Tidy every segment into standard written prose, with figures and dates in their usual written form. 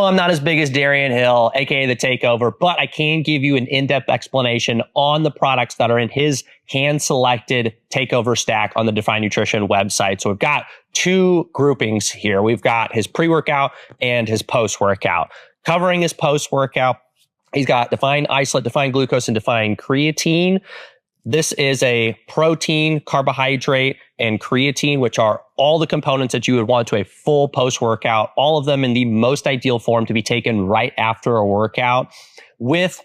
I'm not as big as Darian Hill, aka The Takeover, but I can give you an in-depth explanation on the products that are in his hand-selected Takeover stack on the Define Nutrition website. So we've got two groupings here. We've got his pre-workout and his post-workout. Covering his post-workout, he's got Define Isolate, Define Glucose, and Define Creatine. This is a protein, carbohydrate, and creatine, which are all the components that you would want to a full post-workout, all of them in the most ideal form to be taken right after a workout. With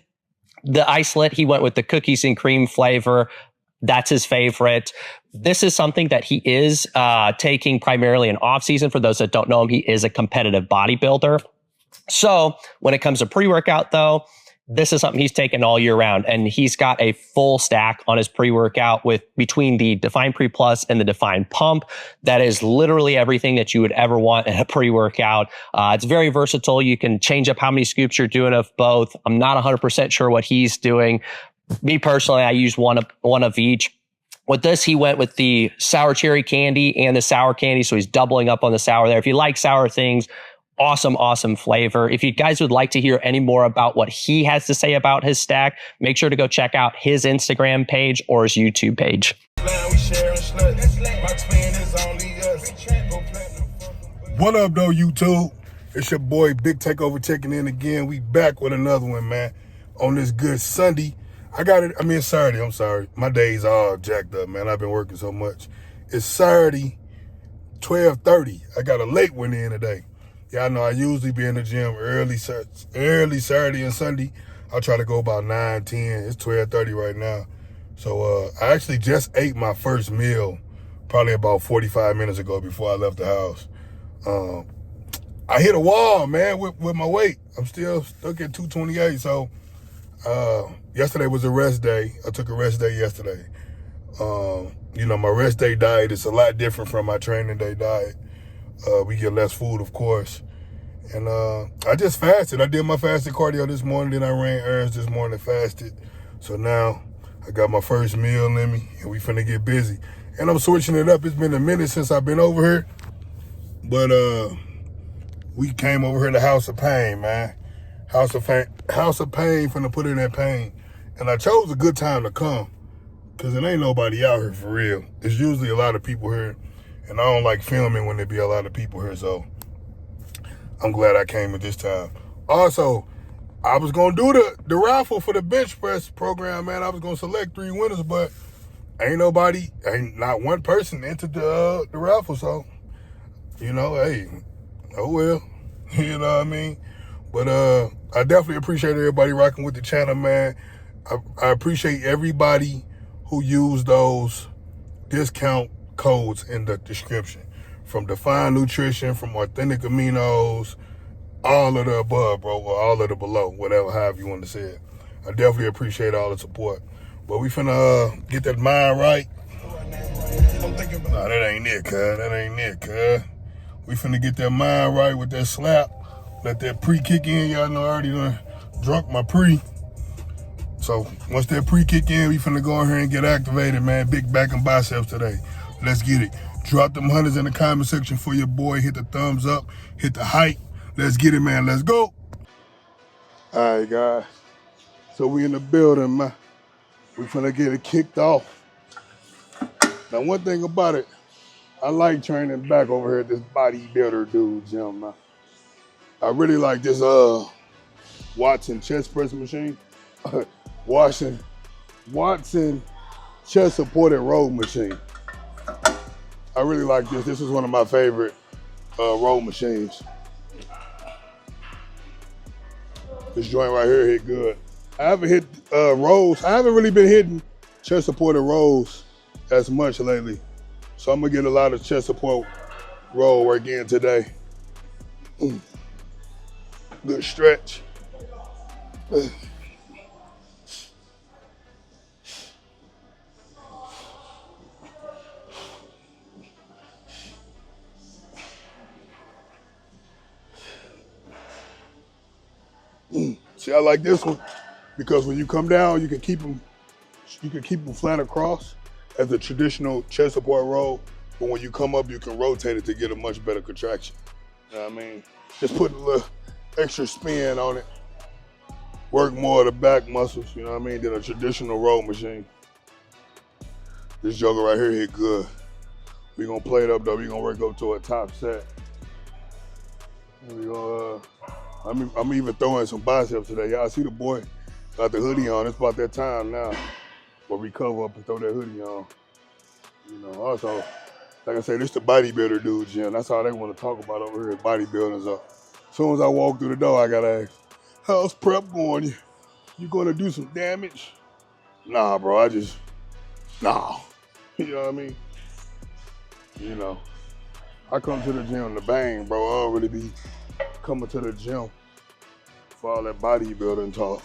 the isolate, he went with the cookies and cream flavor. That's his favorite. This is something that he is taking primarily in off-season. For those that don't know him, he is a competitive bodybuilder. So when it comes to pre-workout, though, this is something he's taken all year round, and he's got a full stack on his pre-workout with between the Define Pre Plus and the Define Pump. That is literally everything that you would ever want in a pre-workout. It's very versatile. You can change up how many scoops you're doing of both. I'm not 100% sure what he's doing. Me personally, I use one of each. With this, he went with the sour cherry candy and the sour candy, so he's doubling up on the sour there. If you like sour things, awesome flavor. If you guys would like to hear any more about what he has to say about his stack, make sure to go check out his Instagram page or his YouTube page. What up, though, YouTube? It's your boy Big Takeover checking in again. We back with another one, man, on this good Sunday. Saturday, I'm sorry. My days are all jacked up, man. I've been working so much. It's Saturday, 12:30. I got a late one in today. Y'all know I usually be in the gym early Saturday and Sunday. I'll try to go about 9, 10. It's 12:30 right now. So I actually just ate my first meal probably about 45 minutes ago before I left the house. I hit a wall, man, with my weight. I'm still stuck at 228. So yesterday was a rest day. I took a rest day yesterday. My rest day diet is a lot different from my training day diet. We get less food, of course. And I just fasted. I did my fasted cardio this morning. Then I ran errands this morning, fasted. So now I got my first meal in me, and we finna get busy. And I'm switching it up. It's been a minute since I've been over here. But we came over here to House of Pain, man. House of Pain, finna put in that pain. And I chose a good time to come, because it ain't nobody out here for real. There's usually a lot of people here. And I don't like filming when there be a lot of people here, so I'm glad I came at this time. Also, I was going to do the raffle for the bench press program, man. I was going to select 3 winners, but ain't not one person entered the raffle, so, hey, oh well, you know what I mean? But I definitely appreciate everybody rocking with the channel, man. I appreciate everybody who used those discount codes in the description, from Define Nutrition, from Authentic Aminos, all of the above, bro, or all of the below, however you want to say it. I definitely appreciate all the support. But we finna get that mind right. Nah, that ain't it, cuz. We finna get that mind right with that slap. Let that pre kick in. Y'all know I already done drunk my pre. So once that pre kick in, we finna go in here and get activated, man. Big back and biceps today. Let's get it. Drop them hundreds in the comment section for your boy. Hit the thumbs up. Hit the hype. Let's get it, man. Let's go. All right, guys. So we in the building, man. We finna get it kicked off. Now, one thing about it, I like training back over here at this bodybuilder dude gym, man. I really like this Watson chest press machine. Watson chest supported row machine. I really like this. This is one of my favorite row machines. This joint right here hit good. I haven't hit rows. I haven't really been hitting chest supported rows as much lately. So I'm gonna get a lot of chest support roll work in today. Good stretch. See, I like this one because when you come down, you can keep them flat across as the traditional chest support roll. But when you come up, you can rotate it to get a much better contraction. You know what I mean? Just put a little extra spin on it. Work more of the back muscles, you know what I mean, than a traditional row machine. This joker right here hit good. We gonna play it up though. We gonna work up to a top set. And we gonna, I'm even throwing some biceps today. Y'all see the boy got the hoodie on. It's about that time now where we cover up and throw that hoodie on. You know, also, like I said, this the bodybuilder dude gym. That's all they want to talk about over here at bodybuilding. So as soon as I walk through the door, I gotta ask, how's prep going? You gonna do some damage? Nah, bro, nah. You know what I mean? You know, I come to the gym to bang, bro. I don't really be coming to the gym for all that bodybuilding talk.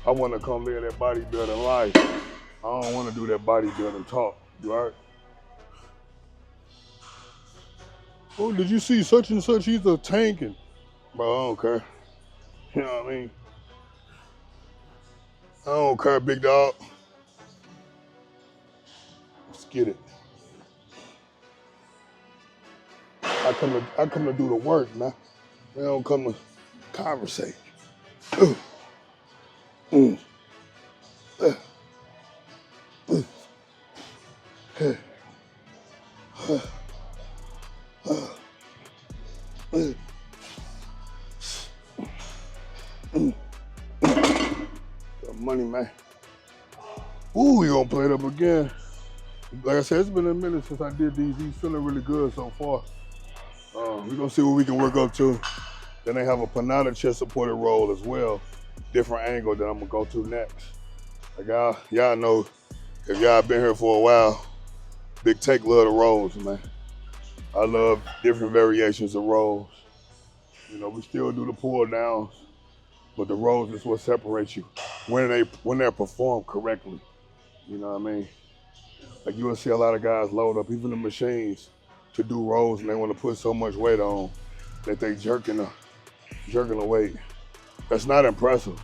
I want to come live that bodybuilding life. I don't want to do that bodybuilding talk. You all right? Oh, did you see such and such? He's a tanking. Bro, I don't care. You know what I mean? I don't care, big dog. Let's get it. I come to do the work, man. I don't come to conversate. Money, man. Ooh, we gonna play it up again. Like I said, it's been a minute since I did these. These feeling really good so far. We're gonna see what we can work up to. Then they have a Panada chest supported roll as well. Different angle that I'm gonna go to next. Like y'all know, if y'all been here for a while, Big Take love the rolls, man. I love different variations of rolls. You know, we still do the pull downs, but the rolls is what separates you when they're performed correctly. You know what I mean? Like you will see a lot of guys load up even the machines to do rolls, and they want to put so much weight on that they jerking the weight. That's not impressive.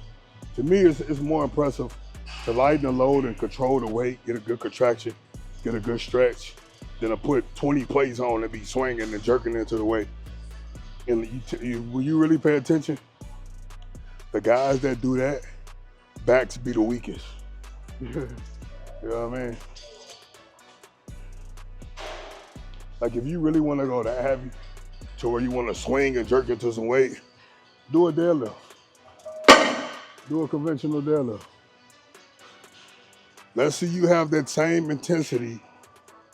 To me, it's more impressive to lighten the load and control the weight, get a good contraction, get a good stretch, than to put 20 plates on and be swinging and jerking into the weight. And when you really pay attention, the guys that do that, backs be the weakest. You know what I mean? Like if you really want to go that heavy to where you want to swing and jerk into some weight, do a deadlift. Do a conventional deadlift. Let's see you have that same intensity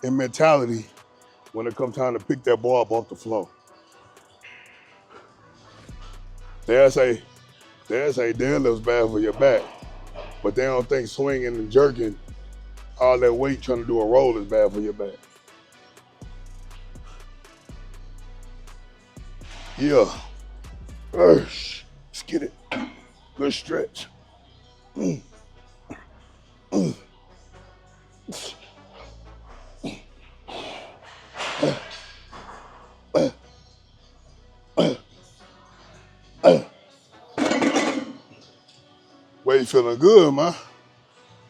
and mentality when it comes time to pick that ball up off the floor. They'll say deadlift's bad for your back, but they don't think swinging and jerking all that weight trying to do a roll is bad for your back. Yeah. Let's get it. Good stretch. Weight feeling good, man.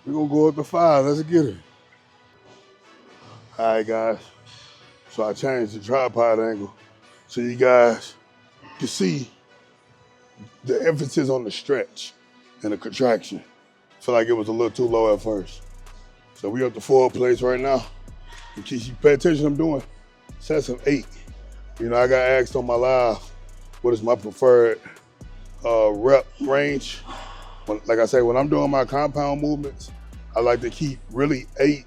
We're gonna go up to 5. Let's get it. All right, guys. So I changed the tripod angle so you guys can see the emphasis on the stretch and the contraction. I feel like it was a little too low at first. So we up to 4 plates right now. In case you pay attention, I'm doing sets of 8. You know, I got asked on my live, what is my preferred rep range? Like I say, when I'm doing my compound movements, I like to keep really 8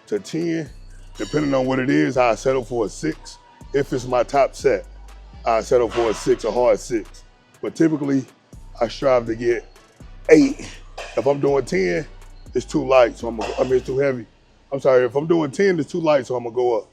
to 10. Depending on what it is, I settle for a 6. If it's my top set, I settle for a 6, a hard 6. But typically, I strive to get 8. If I'm doing 10, it's too light, so it's too heavy. I'm sorry, if I'm doing 10, it's too light, so I'm gonna go up.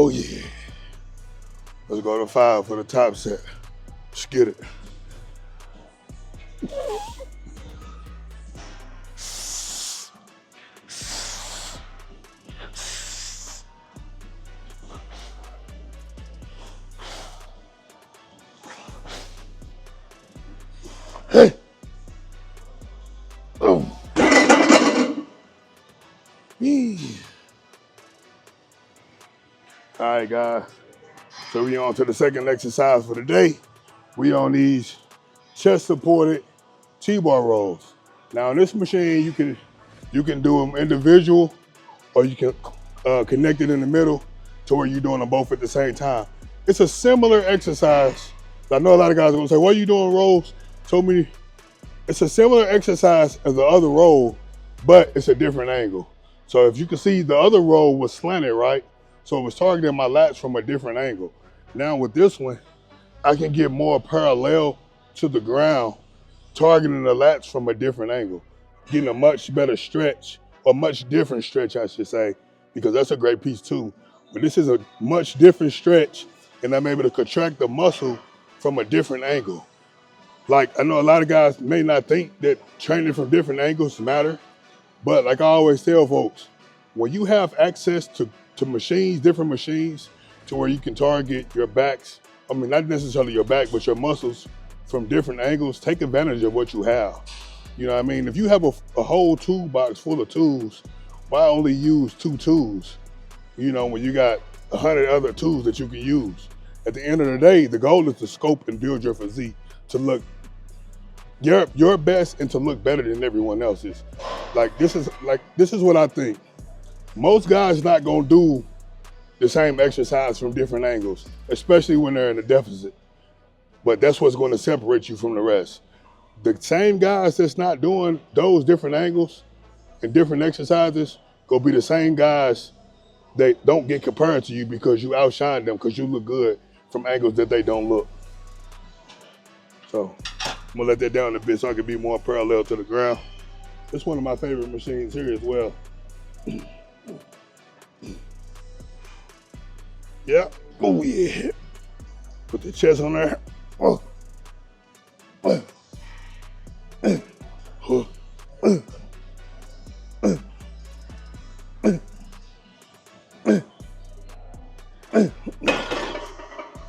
Oh yeah. Let's go to 5 for the top set. Let's get it. All right, guys. So we on to the second exercise for the day. We on these chest-supported T-bar rolls. Now on this machine, you can do them individual, or you can connect it in the middle to where you're doing them both at the same time. It's a similar exercise. I know a lot of guys are gonna say, "Why are you doing rolls?" Told me it's a similar exercise as the other roll, but it's a different angle. So if you can see, the other roll was slanted, right? So it was targeting my lats from a different angle. Now with this one, I can get more parallel to the ground, targeting the lats from a different angle, getting a much better stretch, or much different stretch, I should say, because that's a great piece too. But this is a much different stretch, and I'm able to contract the muscle from a different angle. Like, I know a lot of guys may not think that training from different angles matter, but like I always tell folks, when you have access to machines, different machines, to where you can target your backs, I mean, not necessarily your back, but your muscles from different angles, take advantage of what you have. You know what I mean? If you have a whole toolbox full of tools, why only use 2 tools? You know, when you got 100 other tools that you can use. At the end of the day, the goal is to scope and build your physique to look your best and to look better than everyone else's. This is what I think. Most guys not gonna do the same exercise from different angles, especially when they're in a deficit. But that's what's gonna separate you from the rest. The same guys that's not doing those different angles and different exercises gonna be the same guys that don't get compared to you because you outshine them because you look good from angles that they don't look. So I'm gonna let that down a bit so I can be more parallel to the ground. It's one of my favorite machines here as well. Yeah. Oh yeah. Put the chest on there. Oh.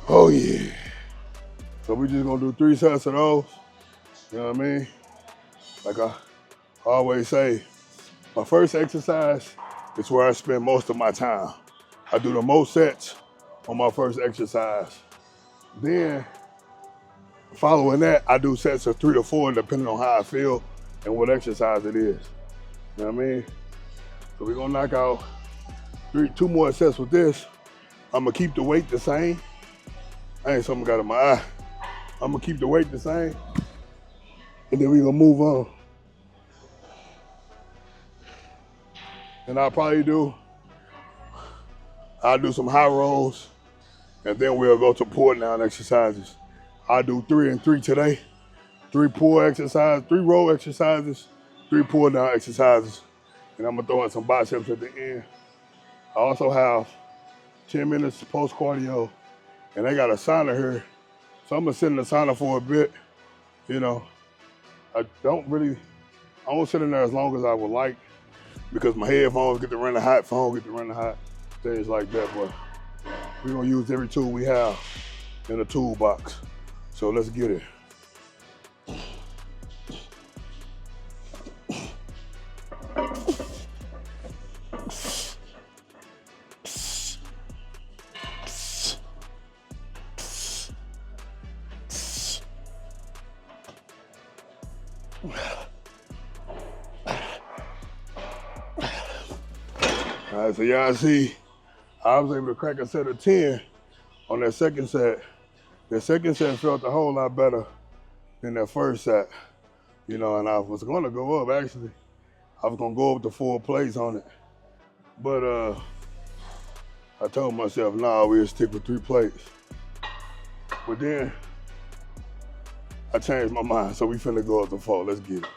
Oh yeah. So we just gonna do 3 sets of those. You know what I mean? Like I always say, my first exercise is where I spend most of my time. I do the most sets on my first exercise. Then, following that, I do sets of 3 to 4, depending on how I feel and what exercise it is. You know what I mean? So we're gonna knock out 2 more sets with this. I'm gonna keep the weight the same. I ain't something got in my eye. I'm gonna keep the weight the same, and then we're gonna move on. And I'll do some high rolls, and then we'll go to pull down exercises. I'll do 3 and 3 today. 3 pull exercises, 3 roll exercises, 3 pull down exercises. And I'm gonna throw in some biceps at the end. I also have 10 minutes post cardio, and they got a sauna here. So I'm gonna sit in the sauna for a bit. You know, I won't sit in there as long as I would like, because my headphones get to run hot, phone get to run hot, things like that. But we're gonna use every tool we have in the toolbox. So let's get it. All right, so y'all see, I was able to crack a set of 10 on that second set. The second set felt a whole lot better than that first set. You know, and I was gonna go up, actually. I was gonna go up to 4 plates on it. But I told myself, nah, we'll stick with 3 plates. But then I changed my mind, so we finna go up to 4, let's get it.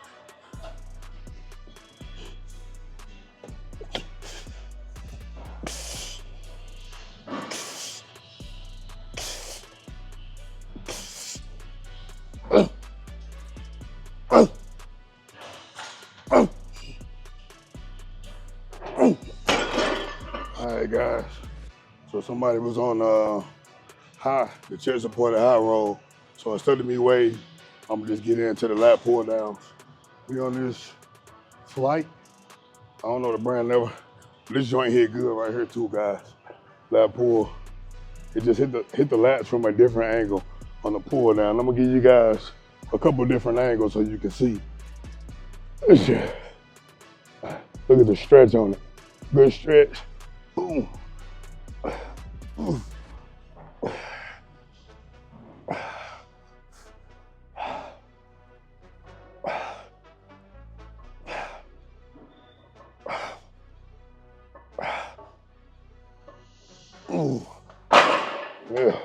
All right, guys. So somebody was on the chest supported high roll. So instead of me waiting, I'm gonna just get into the lat pull downs. We on this flight. I don't know the brand never. This joint here good right here too, guys. lat pull. It just hit the lats from a different angle on the pull down. I'm gonna give you guys a couple different angles so you can see. Look at the stretch on it. Good stretch. Boom. Ooh. Yeah.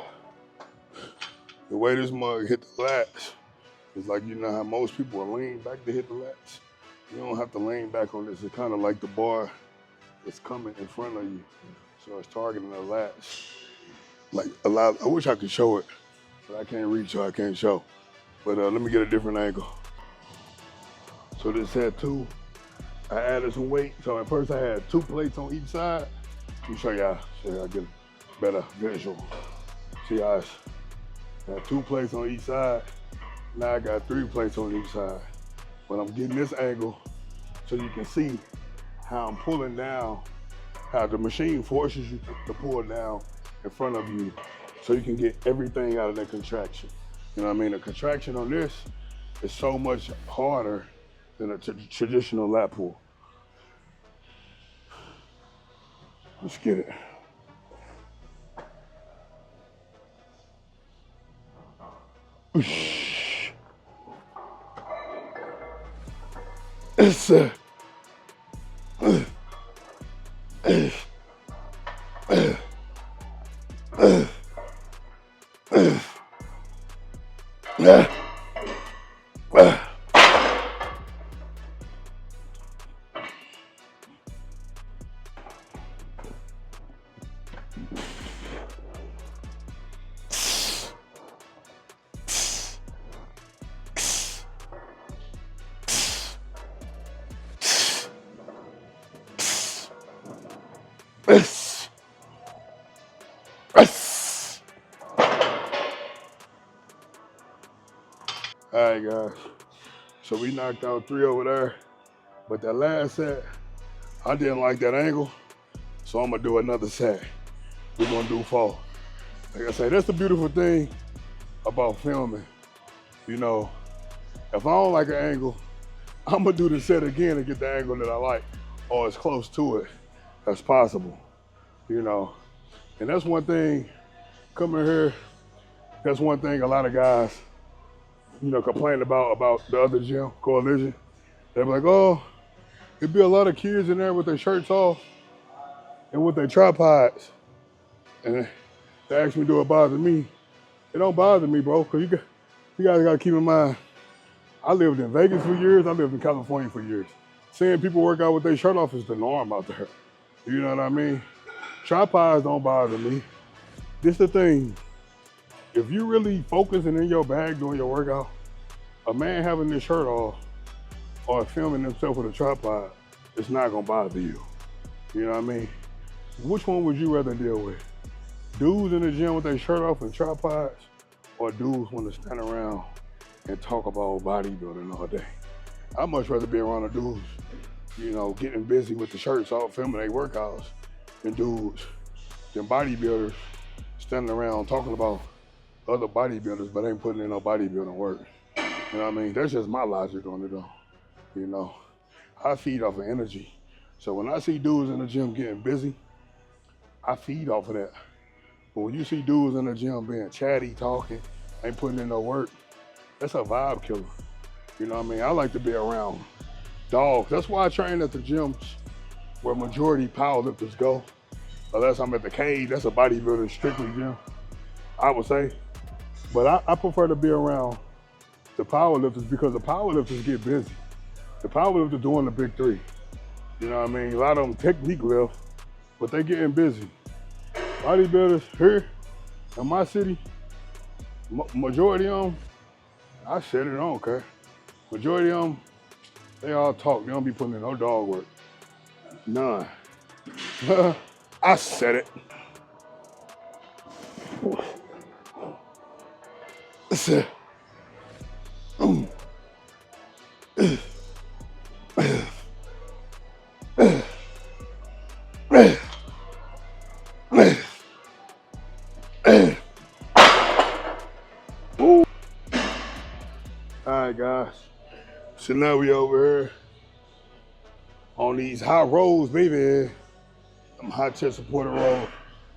The way this mug hit the lats is like, you know how most people are leaning back to hit the lats? You don't have to lean back on this. It's kind of like the bar is coming in front of you. So it's targeting the lats. Like a lot, I wish I could show it, but I can't reach, so I can't show. But let me get a different angle. So this had two, I added some weight. So at first I had 2 plates on each side. Let me show y'all get a better visual. See how I had 2 plates on each side. Now I got 3 plates on each side. But I'm getting this angle so you can see how I'm pulling down, how the machine forces you to pull down in front of you so you can get everything out of that contraction. You know what I mean? The contraction on this is so much harder than a traditional lat pull. Let's get it. It's all right, guys. So we knocked out 3 over there, but that last set, I didn't like that angle, so I'm gonna do another set. We're gonna do 4. Like I say, that's the beautiful thing about filming. You know, if I don't like an angle, I'm gonna do the set again and get the angle that I like, or as close to it as possible. You know, and that's one thing, coming here, that's one thing a lot of guys, you know, complain about the other gym, Coalition. They're like, oh, it'd be a lot of kids in there with their shirts off and with their tripods. And they ask me, do it bother me? It don't bother me, bro, because you guys got to keep in mind, I lived in Vegas for years, I lived in California for years. Seeing people work out with their shirt off is the norm out there. You know what I mean? Tripods don't bother me. This the thing. If you really focusing in your bag doing your workout, a man having his shirt off or filming himself with a tripod, it's not gonna bother you. You know what I mean? Which one would you rather deal with? Dudes in the gym with their shirt off and tripods, or dudes want to stand around and talk about bodybuilding all day? I'd much rather be around the dudes, you know, getting busy with the shirts off, filming their workouts, than dudes, than bodybuilders standing around talking about other bodybuilders, but ain't putting in no bodybuilding work. You know what I mean? That's just my logic on it though. You know, I feed off of energy. So when I see dudes in the gym getting busy, I feed off of that. But when you see dudes in the gym being chatty, talking, ain't putting in no work, that's a vibe killer. You know what I mean? I like to be around dogs. That's why I train at the gyms where majority powerlifters go. Unless I'm at the cage, that's a bodybuilder strictly gym, I would say. But I prefer to be around the powerlifters because the powerlifters get busy. The powerlifters doing the big 3. You know what I mean? A lot of them technique lift, but they getting busy. Bodybuilders here in my city, majority of them, I said it, I don't care. Majority of them, they all talk. They don't be putting in no dog work. None. I said it. Listen. So now we over here on these hot rolls, baby. Them hot chest supported rolls.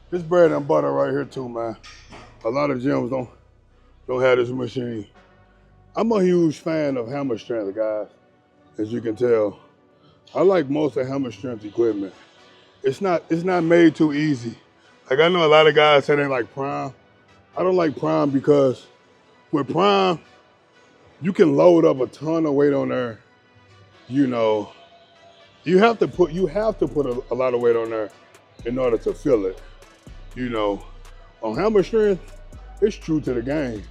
This bread and butter right here too, man. A lot of gyms don't have this machine. I'm a huge fan of hammer strength, guys, as you can tell. I like most of hammer strength equipment. It's not made too easy. Like I know a lot of guys say they like Prime. I don't like Prime because with Prime, you can load up a ton of weight on there. You know, you have to put a lot of weight on there in order to feel it. You know, on hammer strength, it's true to the game.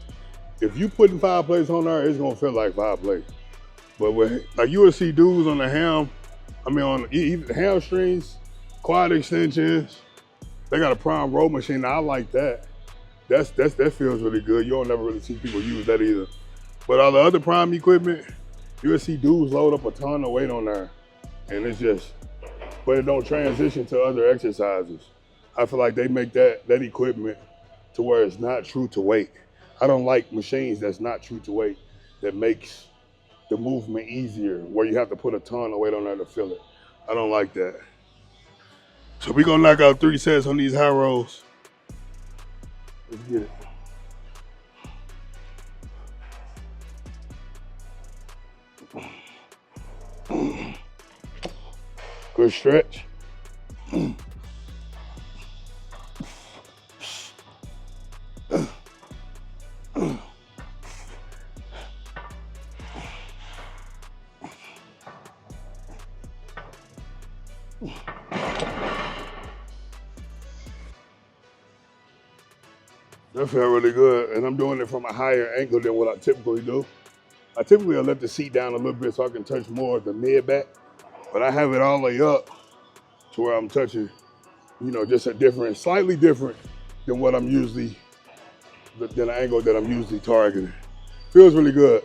If you putting 5 plates on there, it's gonna feel like 5 plates. But like you will see dudes on the on even hamstrings, quad extensions, they got a Prime row machine. Now, I like that. That feels really good. You don't never really see people use that either. But all the other Prime equipment, you will see dudes load up a ton of weight on there. And it's just, but it don't transition to other exercises. I feel like they make that equipment to where it's not true to weight. I don't like machines that's not true to weight, that makes the movement easier, where you have to put a ton of weight on there to feel it. I don't like that. So we're gonna knock out 3 sets on these high rows. Let's get it. Good stretch. That felt really good, and I'm doing it from a higher angle than what I typically do. I typically let the seat down a little bit so I can touch more of the mid back, but I have it all the way up to where I'm touching, you know, just slightly different than what I'm usually, than the angle that I'm usually targeting. Feels really good.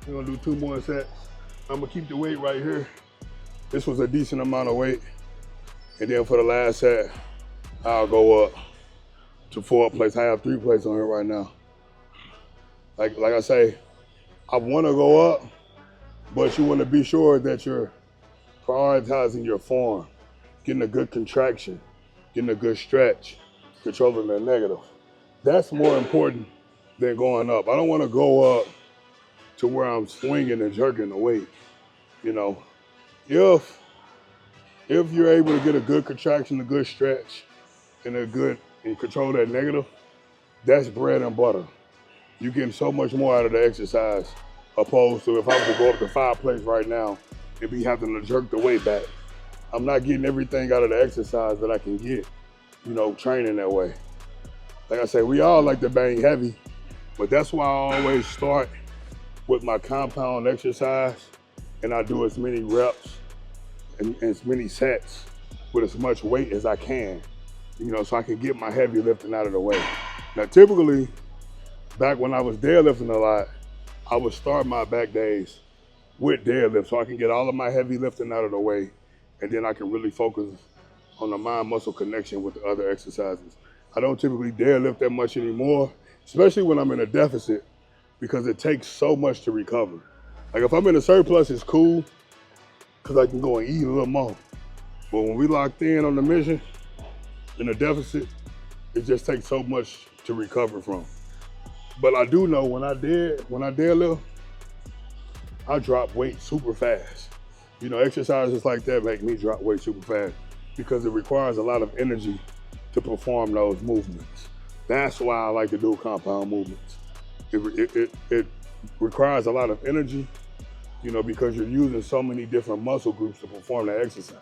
We're gonna do 2 more sets. I'm gonna keep the weight right here. This was a decent amount of weight. And then for the last set, I'll go up to 4 plates. I have 3 plates on here right now. Like I say, I wanna go up, but you wanna be sure that you're prioritizing your form, getting a good contraction, getting a good stretch, controlling the negative. That's more important than going up. I don't wanna go up to where I'm swinging and jerking the weight. You know, if you're able to get a good contraction, a good stretch, and control that negative, that's bread and butter. You're getting so much more out of the exercise, opposed to if I was to go up to 5 plates right now and be having to jerk the weight back. I'm not getting everything out of the exercise that I can get, you know, training that way. Like I say, we all like to bang heavy, but that's why I always start with my compound exercise, and I do as many reps and as many sets with as much weight as I can, you know, so I can get my heavy lifting out of the way. Now, typically, back when I was deadlifting a lot, I would start my back days with deadlift so I can get all of my heavy lifting out of the way, and then I can really focus on the mind-muscle connection with the other exercises. I don't typically deadlift that much anymore, especially when I'm in a deficit, because it takes so much to recover. Like if I'm in a surplus, it's cool, because I can go and eat a little more. But when we locked in on the mission, in a deficit, it just takes so much to recover from. But I do know when I deadlift, I drop weight super fast. You know, exercises like that make me drop weight super fast because it requires a lot of energy to perform those movements. That's why I like to do compound movements. It requires a lot of energy, you know, because you're using so many different muscle groups to perform that exercise,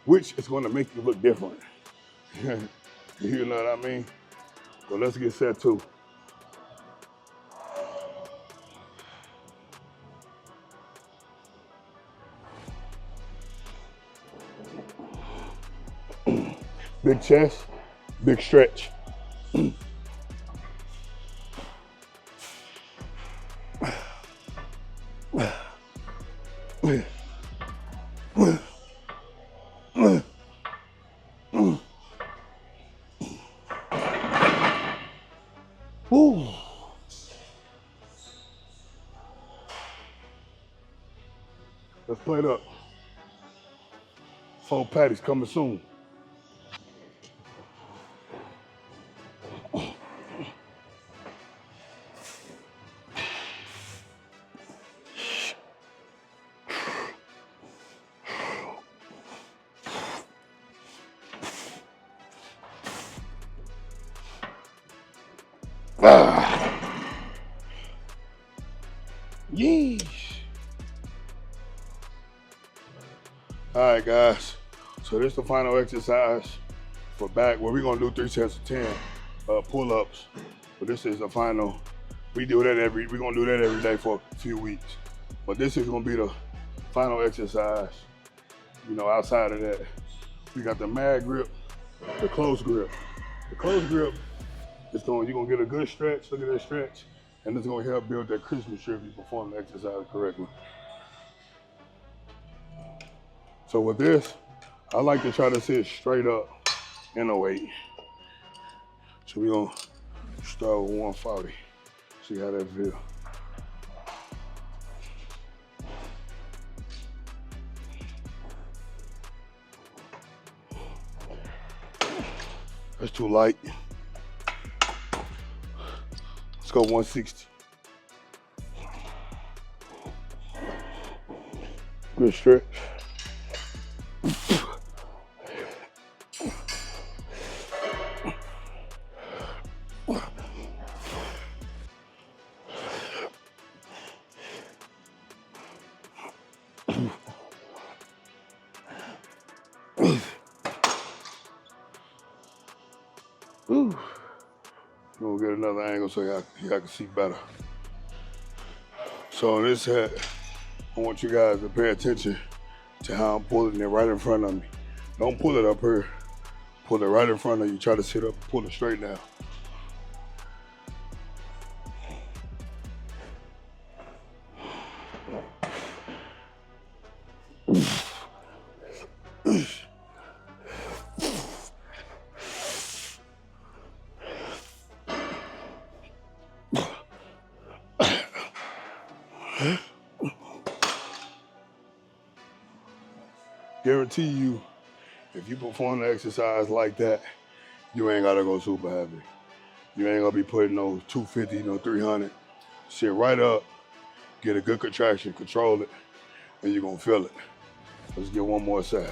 which is going to make you look different. You know what I mean? So let's get set 2. Big chest, big stretch. Woo. plate up. 4 patties coming soon. Yeesh. All right, guys. So this is the final exercise for back, where we're gonna do 3 sets of 10 pull-ups. But this is the final. We're gonna do that every day for a few weeks. But this is gonna be the final exercise. You know, outside of that, we got the mag grip, the close grip. The close grip is you're gonna get a good stretch. Look at that stretch. And it's gonna help build that Christmas tree if you perform the exercise correctly. So with this, I like to try to sit straight up in a weight. So we're gonna start with 140. See how that feels. That's too light. Let's go 160. Good stretch. Ooh. We'll get another angle so y'all can see better. So on this set, I want you guys to pay attention to how I'm pulling it right in front of me. Don't pull it up here. Pull it right in front of you. Try to sit up and pull it straight down. Guarantee you, if you perform the exercise like that, you ain't gotta go super heavy. You ain't gonna be putting no 250, no 300. Sit right up, get a good contraction, control it, and you're gonna feel it. Let's get one more set.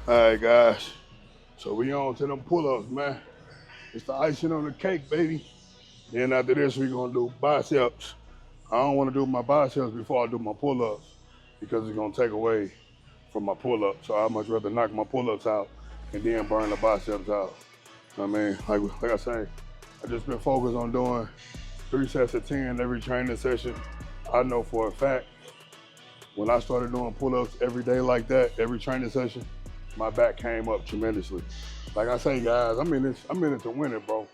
All right, guys. So we on to them pull-ups, man. It's the icing on the cake, baby. Then after this, we're gonna do biceps. I don't wanna do my biceps before I do my pull-ups because it's gonna take away from my pull-ups. So I'd much rather knock my pull-ups out and then burn the biceps out. I mean, like I say, I just been focused on doing 3 sets of 10 every training session. I know for a fact, when I started doing pull-ups every day like that, every training session, my back came up tremendously. Like I say, guys, I'm in it to win it, bro.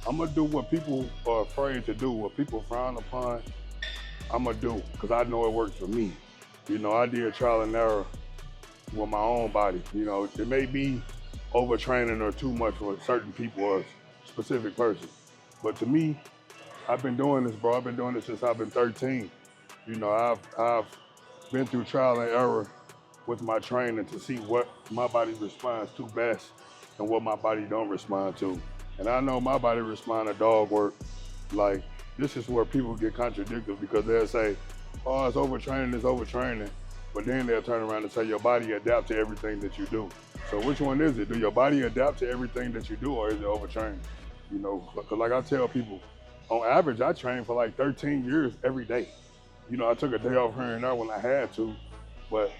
I'm gonna do what people are afraid to do, what people frown upon. I'm gonna do, because I know it works for me. You know, I did trial and error with my own body. You know, it may be overtraining or too much for certain people or a specific person. But to me, I've been doing this, bro. I've been doing this since I've been 13. You know, I've been through trial and error with my training to see what my body responds to best and what my body don't respond to. And I know my body responds to dog work. Like, this is where people get contradicted because they'll say, oh, it's overtraining. But then they'll turn around and say your body adapts to everything that you do. So which one is it? Do your body adapt to everything that you do, or is it overtraining? You know, because like I tell people, on average, I trained for like 13 years every day. You know, I took a day off here and there when I had to, but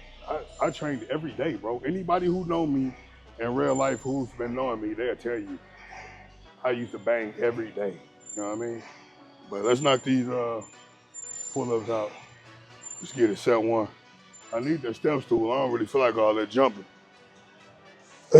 I trained every day, bro. Anybody who know me in real life who's been knowing me, they'll tell you I used to bang every day. You know what I mean? But let's knock these pull-ups out. Let's get it, set one. I need that step stool. I don't really feel like all that jumping. We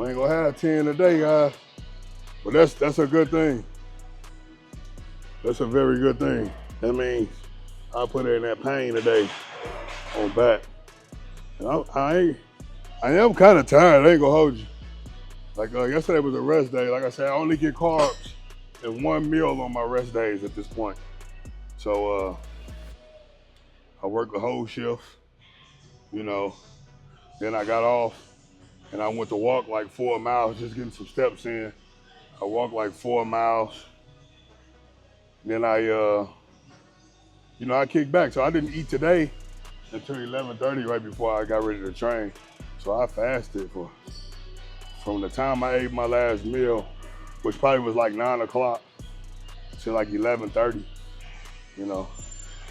ain't gonna have 10 today, guys. But that's a good thing. That's a very good thing. That means I put in that pain today on back. And I am kind of tired, I ain't gonna hold you. Like yesterday was a rest day. Like I said, I only get carbs and 1 meal on my rest days at this point. So I worked a whole shift, you know. Then I got off and I went to walk like 4 miles, just getting some steps in. I walked like 4 miles. Then I kicked back. So I didn't eat today until 11:30 right before I got ready to train. So I fasted from the time I ate my last meal, which probably was like 9 o'clock, to like 11:30, you know.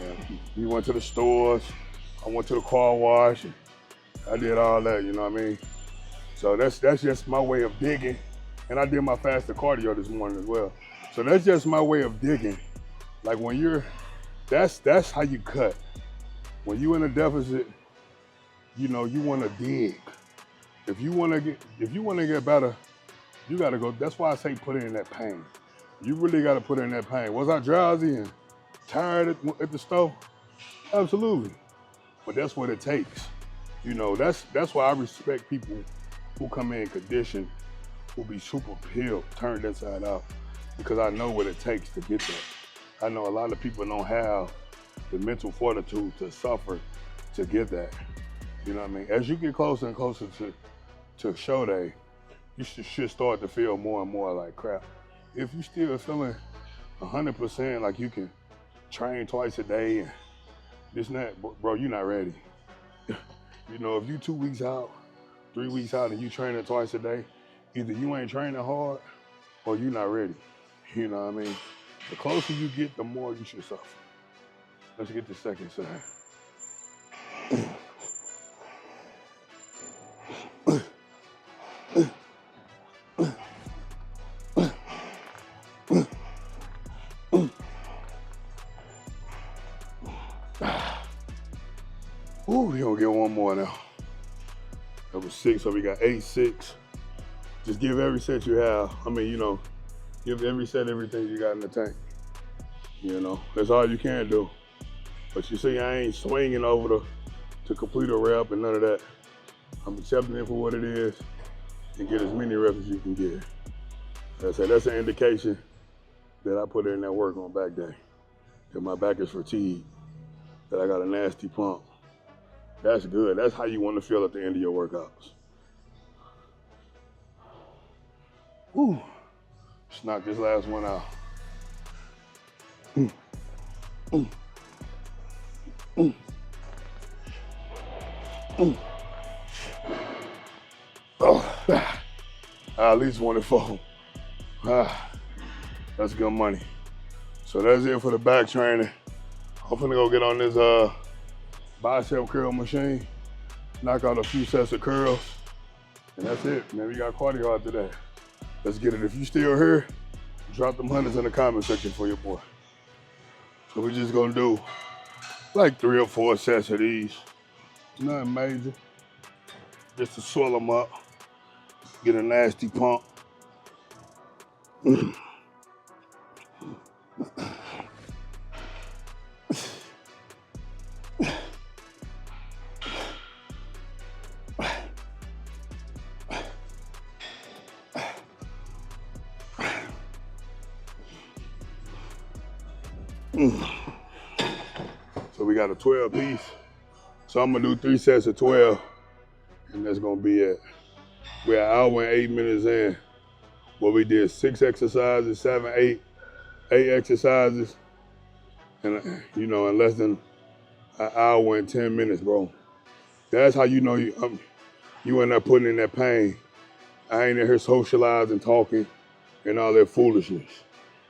And we went to the stores, I went to the car wash, I did all that, you know what I mean? So that's just my way of digging. And I did my fasted cardio this morning as well. So that's just my way of digging. Like when that's how you cut. When you in a deficit, you know, you wanna dig. If you wanna get better, you gotta go. That's why I say put in that pain. You really gotta put in that pain. Was I drowsy and tired at the stove? Absolutely. But that's what it takes. You know, that's why I respect people who come in conditioned, who be super peeled, turned inside out, because I know what it takes to get there. I know a lot of people don't have the mental fortitude to suffer to get that. You know what I mean? As you get closer and closer to show day, you should start to feel more and more like crap. If you still feeling 100% like you can train twice a day and this and that, bro, you're not ready. You know, if you 2 weeks out, 3 weeks out and you training twice a day, either you ain't training hard or you're not ready. You know what I mean? The closer you get, the more you should suffer. Let's get the second side. Ooh, we gonna get one more now. That was 6, so we got 8, 6. Just give every set you have. I mean, you know, give every set everything you got in the tank. You know, that's all you can do. But you see, I ain't swinging over to complete a rep and none of that. I'm accepting it for what it is and get as many reps as you can get. Like I said, that's an indication that I put in that work on back day, that my back is fatigued, that I got a nasty pump. That's good. That's how you want to feel at the end of your workouts. Whew. Just knock this last one out. Oh, at least 1 and 4. That's good money. So that's it for the back training. I'm finna go get on this bicep curl machine, knock out a few sets of curls, and that's it. Man, we got cardio after that. Let's get it. If you still here, drop them hundreds in the comment section for your boy. So we're just gonna do like 3 or 4 sets of these. Nothing major. Just to swell them up, get a nasty pump. So we got a 12 piece. So I'm gonna do 3 sets of 12, and that's gonna be it. We're an hour and 8 minutes in. Well, we did 6 exercises, 7, 8 exercises, and you know, in less than an hour and 10 minutes, bro. That's how you know you end up putting in that pain. I ain't in here socializing, talking, and all that foolishness.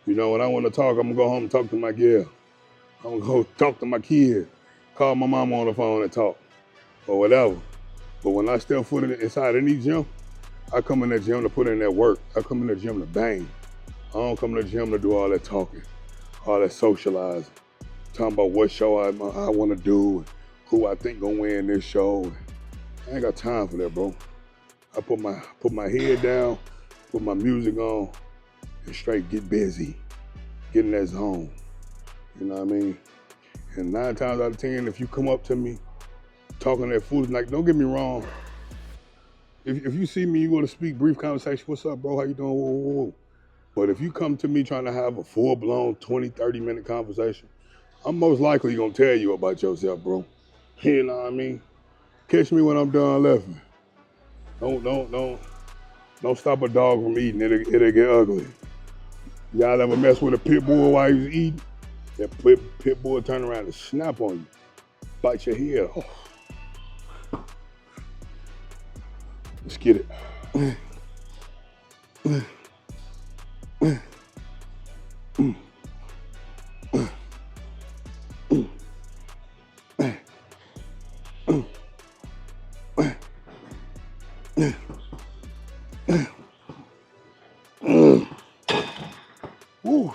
You know, when I want to talk, I'm gonna go home and talk to my girl. I'm gonna go talk to my kid. call my mama on the phone and talk or whatever. But when I step foot inside any gym, I come in that gym to put in that work. I come in the gym to bang. I don't come in the gym to do all that talking, all that socializing, talking about what show I want to do, who I think gonna win this show. I ain't got time for that, bro. I put my head down, put my music on, and straight get busy, get in that zone. You know what I mean? And 9 times out of 10, if you come up to me talking that foolish, like, don't get me wrong. If you see me, you want to speak brief conversation, what's up, bro? How you doing? Whoa, whoa, whoa. But if you come to me trying to have a full-blown 20, 30-minute conversation, I'm most likely gonna tell you about yourself, bro. You know what I mean? Catch me when I'm done laughing. Don't stop a dog from eating. It'll get ugly. Y'all ever mess with a pit bull while he was eating? That pit bull turn around and snap on you, bite your head off. Let's get it. Woo.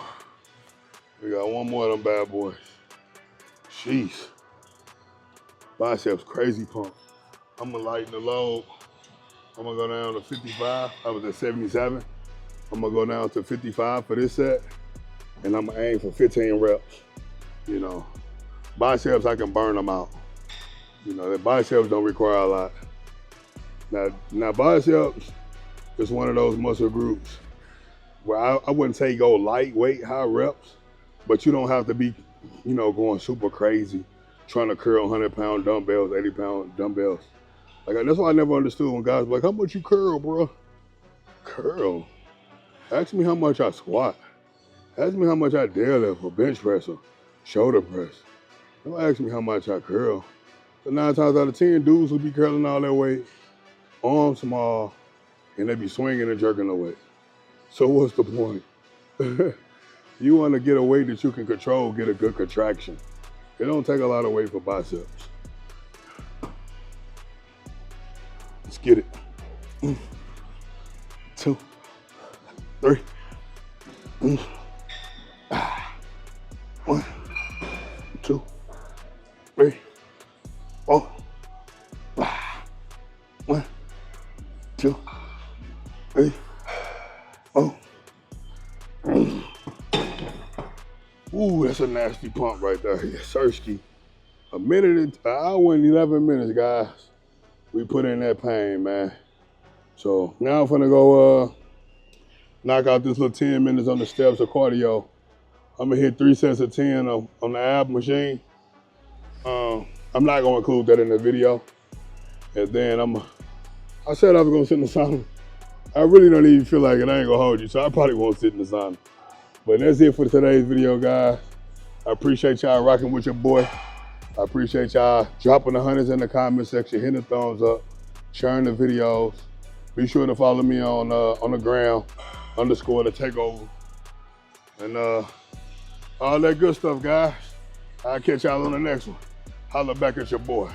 We got one more of them bad boys. Jeez. Biceps crazy pump. I'm gonna lighten the load. I'm gonna go down to 55. I was at 77. I'm gonna go down to 55 for this set, and I'm gonna aim for 15 reps. You know, biceps, I can burn them out. You know, the biceps don't require a lot. Now biceps is one of those muscle groups where I wouldn't say go lightweight, high reps, but you don't have to be, you know, going super crazy, trying to curl 100-pound dumbbells, 80-pound dumbbells. Like, that's why I never understood when guys were like, how much you curl, bro? Curl? Ask me how much I squat. Ask me how much I deadlift or bench press or shoulder press. Don't ask me how much I curl. So 9 times out of 10, dudes will be curling all that weight, arms small, and they be swinging and jerking the weight. So what's the point? You want to get a weight that you can control, get a good contraction. It don't take a lot of weight for biceps. Let's get it. 2, 3. 1, 2, 3, 4. 1, 2, 3, 4. Ooh, that's a nasty pump right there. Yeah, Sirski. An hour and 11 minutes, guys. We put in that pain, man. So now I'm gonna go knock out this little 10 minutes on the steps of cardio. I'm gonna hit 3 sets of 10 on the ab machine. I'm not gonna include that in the video. And then I said I was gonna sit in the sauna. I really don't even feel like it. I ain't gonna hold you, so I probably won't sit in the sauna. But that's it for today's video, guys. I appreciate y'all rocking with your boy. I appreciate y'all dropping the hundreds in the comment section, hitting the thumbs up, sharing the videos. Be sure to follow me on the gram, _the takeover. And all that good stuff, guys. I'll catch y'all on the next one. Holla back at your boy.